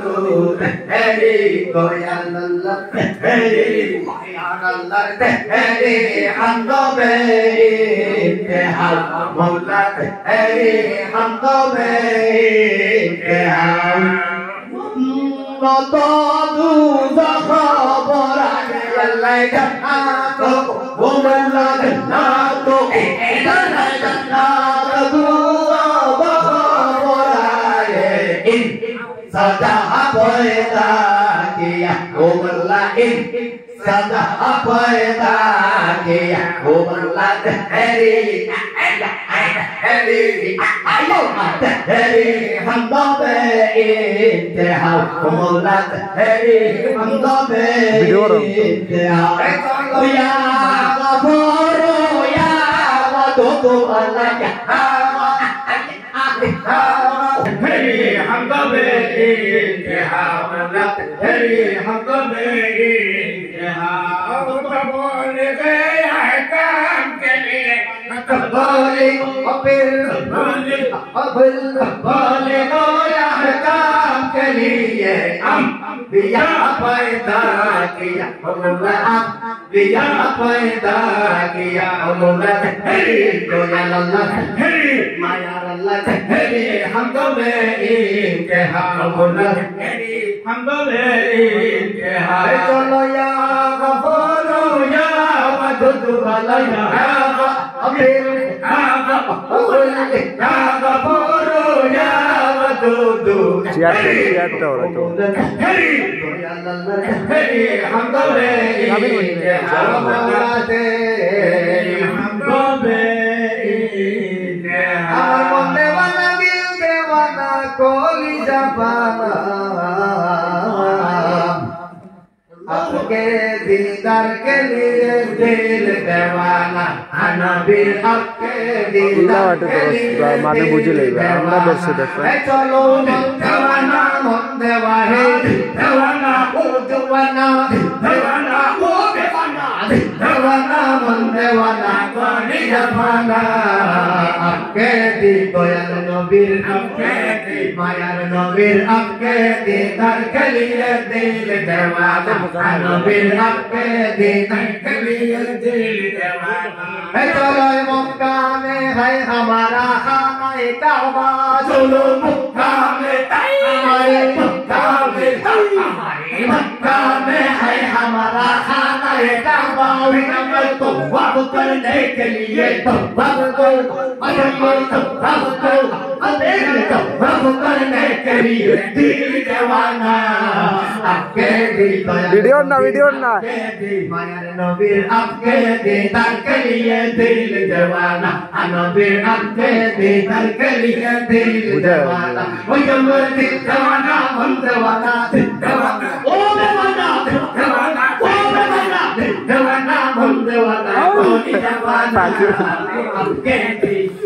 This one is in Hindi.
तेरी कोयल अल्लाह तेरी यार अल्लाह तेरी हमदों में इंतहा मौला तेरी हमदों में इंतहा तो दूजा खबर अल्लाह जन्नत वो मौला जन्नत सदा पैदा किया वो मल्ला इन सदा पैदा किया वो मल्ला तेरी तेरी हमदों पे इंतहा वो मल्ला तेरी हमदों पे इंतहा या गफूर या वदूद अल्लाह तेरी हमदों पे इंतहा तेरी हमदों पे इंतहा बोल गया है काम के लिए बोले बोले गया है काम के लिए बिया पैदा किया बिया पैदा किया तेरी कोयल अल्लाह तेरी माया अल्लाह तेरी हमदों में इंतहा तेरी हमदों में इंतहा चलो या गफूर या वदूद अल्लाह या गफूर या वदूद तेरी हमदों में इंतहा तेरी हमदों में इंतहा देवाना दिल देवाना कोली जापाना आपके दीदार के लिए दिल देवाना नबी आपके दीदार के लिए माने बुझे लेगा আমরা বসে দেখো चलो देवाना मन देवा है देवाना ओ देवाना देवाना ओ देवाना देवाना मन देवाना कोली जापाना आपके दी कोयल नबीर आपके दी मायार नबीर आपके दीदार के लिए दिल देवाना नबीर आपके दीदार के लिए दिल देवाना चलो मक्का में है हमारा खाना काबा चलो मक्का में हमारे मक्का में मक्का में है हमारा खाना काबा तो वक़्त करने के लिए तो वक़्त करने के लिए दिल देवाना आपके वीडियो ना मायार नबीर आपके दीदार के लिए दिल देवाना नबीर आपके दीदार के लिए दिल देवाना वो जमर दिल देवाना मन देवाना ओ देवाना देवाना ओ देवाना देवाना मन देवाना कोई देवाना आपके